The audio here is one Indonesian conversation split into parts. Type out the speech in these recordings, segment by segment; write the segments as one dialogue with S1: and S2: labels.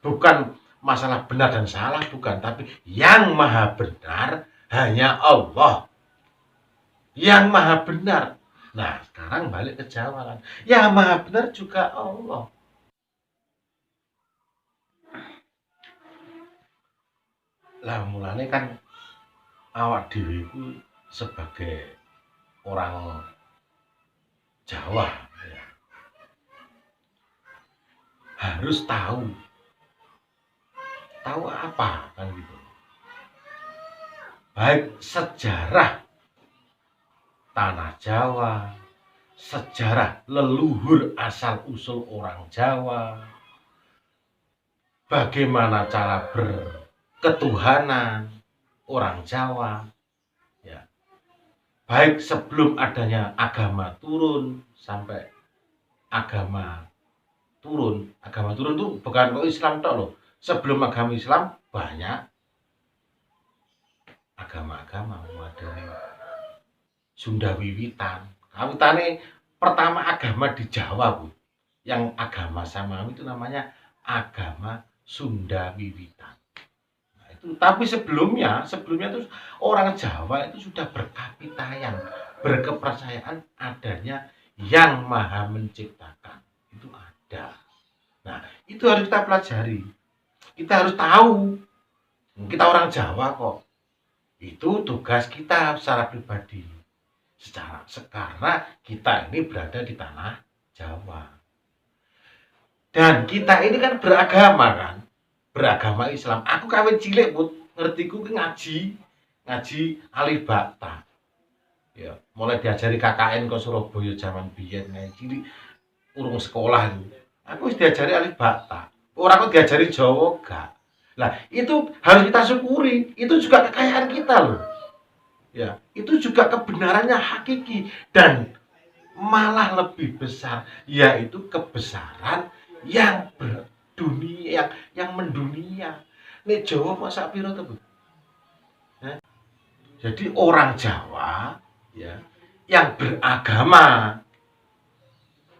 S1: Bukan masalah benar dan salah, bukan, tapi yang maha benar hanya Allah. Yang maha benar. Nah, sekarang balik ke Jawa kan. Yang maha benar juga Allah. Lah mulane kan awak dhewe iku sebagai orang Jawa ya, harus tahu apa kan gitu. Baik sejarah tanah Jawa, sejarah leluhur asal usul orang Jawa, bagaimana cara berketuhanan orang Jawa, ya. Baik sebelum adanya agama turun sampai agama turun. Agama turun tuh bukan kok Islam tok loh. Sebelum agama Islam banyak agama-agama, ada Sunda Wiwitan. Kawitane pertama agama di Jawa, Bu. Yang agama Samawi itu namanya agama Sunda Wiwitan. Nah, itu tapi sebelumnya tuh orang Jawa itu sudah berkapitayan, berkepercayaan adanya yang maha menciptakan. Itu ada. Nah, itu harus kita pelajari. Kita harus tahu. Kita orang Jawa kok. Itu tugas kita secara pribadi. Karena kita ini berada di tanah Jawa. Dan kita ini kan beragama kan. Beragama Islam. Aku kawin cilik, Bud. Ngertiku ki ngaji alif bata. Ya, mulai diajari KKN ke Surabaya zaman biyen cilik urung sekolah itu. Aku wis diajari alif bata. Orang kok diajari Jawa gak. Nah, itu harus kita syukuri. Itu juga kekayaan kita loh. Ya, itu juga kebenarannya hakiki dan malah lebih besar, yaitu kebesaran yang berdunia, yang mendunia. Nek Jawa masa piro to, Bu? Jadi orang Jawa ya yang beragama.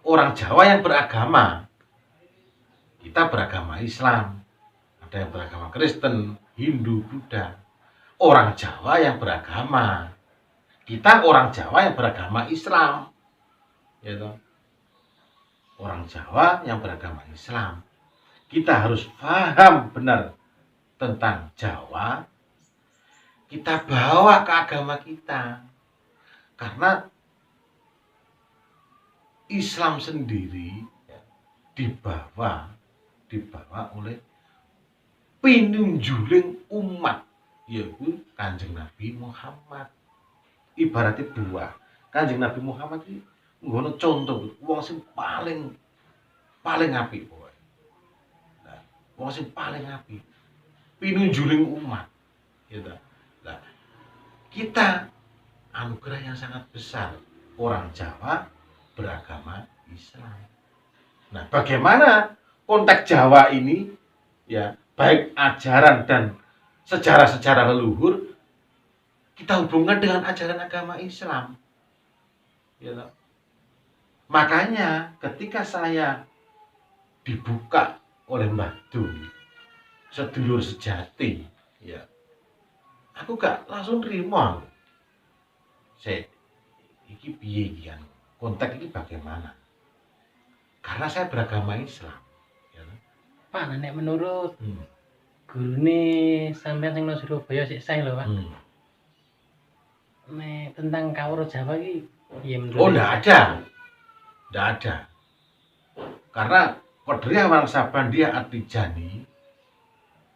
S1: Orang Jawa yang beragama. Kita beragama Islam. Ada yang beragama Kristen, Hindu, Buddha. Orang Jawa yang beragama. Kita orang Jawa yang beragama Islam. Ya toh? Orang Jawa yang beragama Islam. Kita harus paham benar tentang Jawa. Kita bawa ke agama kita. Karena Islam sendiri dibawa oleh pinunjuling umat, yaitu Kanjeng Nabi Muhammad. Ibaratnya buah. Kanjeng Nabi Muhammad iki ngono contoh wong sing paling apik pokoke. Nah, wong sing paling apik. Pinunjuling umat. Gitu. Nah, kita anugerah yang sangat besar. Orang Jawa beragama Islam. Nah, bagaimana konteks Jawa ini ya, baik ajaran dan sejarah-sejarah leluhur kita hubungkan dengan ajaran agama Islam. Ya. Makanya ketika saya dibuka oleh Mbah Dul, sedulur sejati, ya, aku gak langsung terima. Saya iki piye iki kan? Konteks ini bagaimana? Karena saya beragama Islam. Ya.
S2: Pak, nek menurut gurune sampean sing nang Surabaya sik sae lho, Pak. Nek tentang kawruh Jawa iki piye menurut?
S1: Oh, enggak ada. Karena Qadariyah Wanasabandiyah At-Tijaniyah,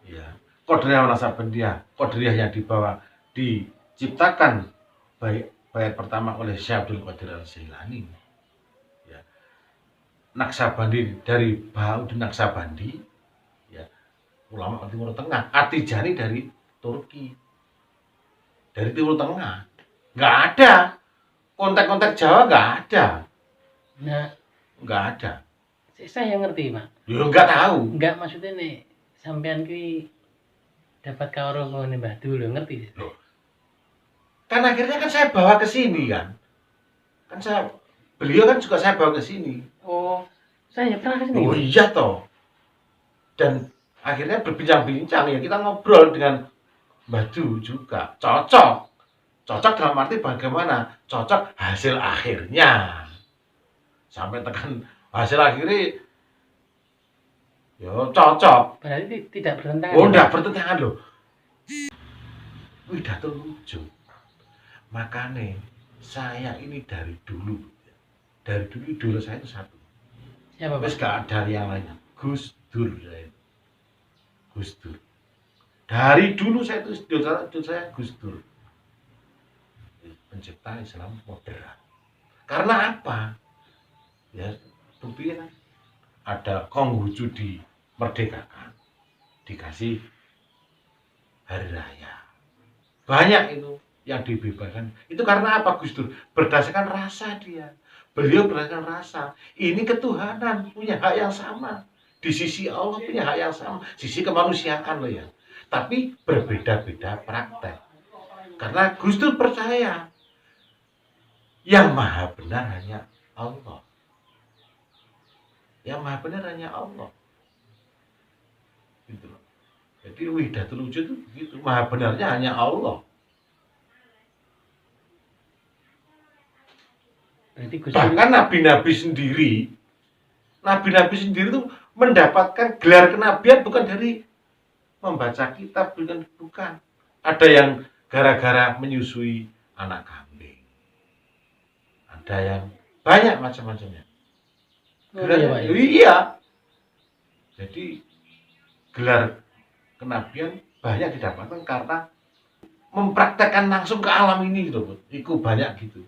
S1: ya, Qadariyah Wanasabandiyah, Qadariyah yang diciptakan bait pertama oleh Syekh Abdul Qadir Al-Jailani. Ya. Naksabandi dari Bahauddin Naksabandi, ya, ulama Timur Tengah. At-Tijani dari Turki. Dari Timur Tengah. Enggak ada. Kontak-kontak Jawa enggak ada.
S2: Nah,
S1: enggak ada.
S2: Saya ngerti, Pak.
S1: Ya enggak tahu.
S2: Enggak, maksudnya nih sampean kuwi dapat kawruh ngene Mbah Dul, ngerti?
S1: Loh. Kan akhirnya kan saya bawa ke sini kan. Beliau kan juga saya bawa ke sini.
S2: Oh, saya pernah ke sini.
S1: Oh iya toh. Dan Akhirnya berbincang-bincang, ya kita ngobrol dengan Badu juga. Cocok dalam arti bagaimana? Cocok hasil akhirnya. Sampai tekan hasil akhirnya, yo cocok.
S2: Berarti tidak bertentangan.
S1: Oh,
S2: ya,
S1: enggak
S2: Pak?
S1: bertentangan loh. Widato lucu. Makanya saya ini dari dulu idola saya itu satu.
S2: Siapa, Pak?
S1: Wes gak ada yang lainnya. Gus Dur saya. Gus Dur. Dari dulu saya itu idola saya Gus Dur. Pencipta Islam moderat. Karena apa? Ya, buktinya kan ada Konghucu dimerdekakan, dikasih hari raya. Banyak itu yang dibebaskan. Itu karena apa Gus Dur? Berdasarkan rasa dia. Beliau berdasarkan rasa. Ini ketuhanan, punya hak yang sama. Di sisi Allah punya hak yang sama. Sisi kemanusiaan loh ya. Tapi berbeda-beda praktek. Karena Gus Dur percaya yang maha benar hanya Allah. Yang maha benar hanya Allah. Gitu loh. Jadi Widatul Wujud itu begitu. Maha benarnya hanya Allah.
S2: Berarti Gus Dur
S1: Bahkan nabi-nabi sendiri itu mendapatkan gelar kenabian bukan dari membaca kitab, bukan. Ada yang gara-gara menyusui anak kambing. Ada yang banyak macam-macamnya.
S2: oh, iya, Pak, ya?
S1: Iya. Jadi gelar kenabian banyak didapatkan karena mempraktekkan langsung ke alam ini gitu, itu banyak gitu.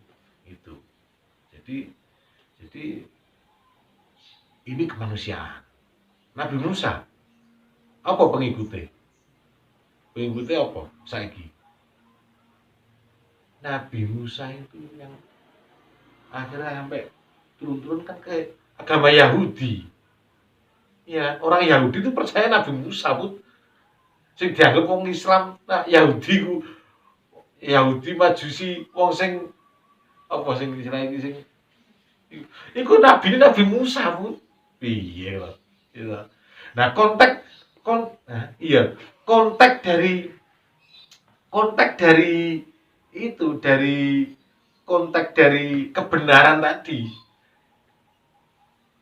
S1: Itu. Jadi ini kemanusiaan. Nabi Musa apa pengikutnya? Pengikutnya apa? Saiki. Nabi Musa itu yang akhirnya sampai turun-turun kan ke agama Yahudi. Ya, orang Yahudi itu percaya Nabi Musa, Bud. Sing dianggap wong Islam, nah Yahudi Majusi, wong sing apa sing istilah iki sing iku Nabi Musa, Bud. Piye kok. Gitu. Nah, konteks dari itu dari konteks dari kebenaran tadi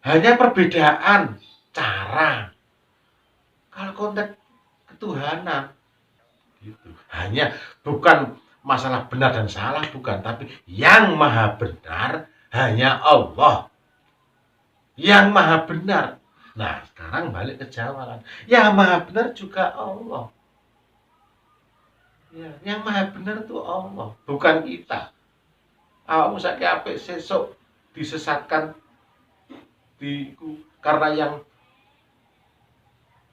S1: hanya perbedaan cara. Kalau konteks ketuhanan gitu. Hanya bukan masalah benar dan salah, bukan, tapi yang maha benar hanya Allah. Yang maha benar. Nah, sekarang balik ke Jawa kan. Yang maha benar juga Allah. Ya, yang maha benar itu Allah, bukan kita. Awakmu saiki apik sesuk disesatkan karena yang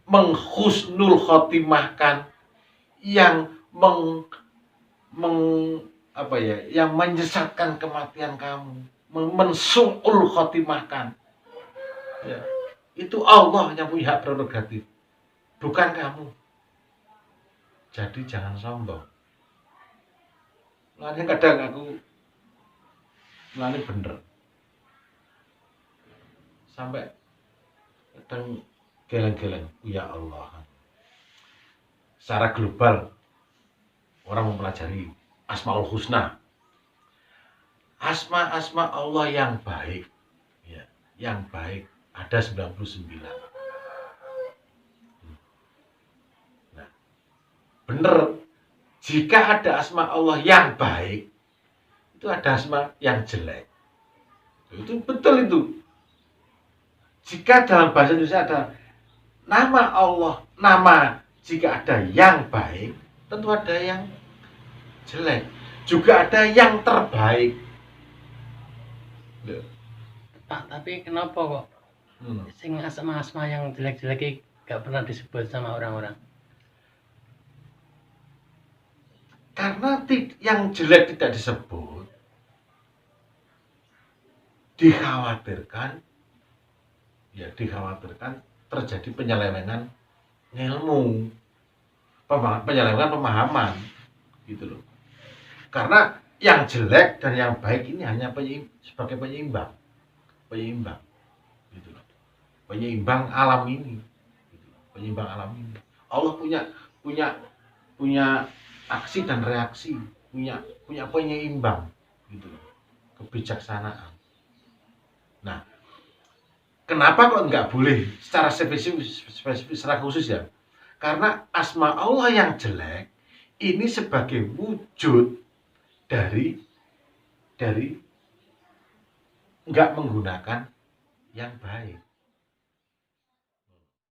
S1: menghusnul khotimahkan, yang yang menyesatkan kematian kamu, mensu'ul khotimahkan. Ya, itu Allah yang punya hak prerogatif, bukan kamu. Jadi jangan sombong. Mulane kadang aku bener. Sampai kadang geleng-geleng, ya Allah. Secara global orang mempelajari Asmaul Husna. Asma Allah yang baik. Ya, yang baik ada 99. Nah, bener, jika ada asma Allah yang baik, itu ada asma yang jelek. Itu betul itu. Jika dalam bahasa Indonesia ada nama Allah, jika ada yang baik, tentu ada yang jelek. Juga ada yang terbaik.
S2: Pak, tapi kenapa kok sing asma-asma yang jelek-jelek gak pernah disebut sama orang-orang?
S1: Karena yang jelek tidak disebut, dikhawatirkan terjadi penyelewengan ilmu, penyelewengan pemahaman, gitu loh. Karena yang jelek dan yang baik ini hanya sebagai penyeimbang, gitu loh. Penyeimbang alam ini, gitu loh. penyeimbang alam ini. Allah punya punya punya aksi dan reaksi, punya penyeimbang gitu loh, kebijaksanaan. Nah, kenapa kok nggak boleh secara spesifik secara khusus ya? Karena asma Allah yang jelek ini sebagai wujud dari nggak menggunakan yang baik.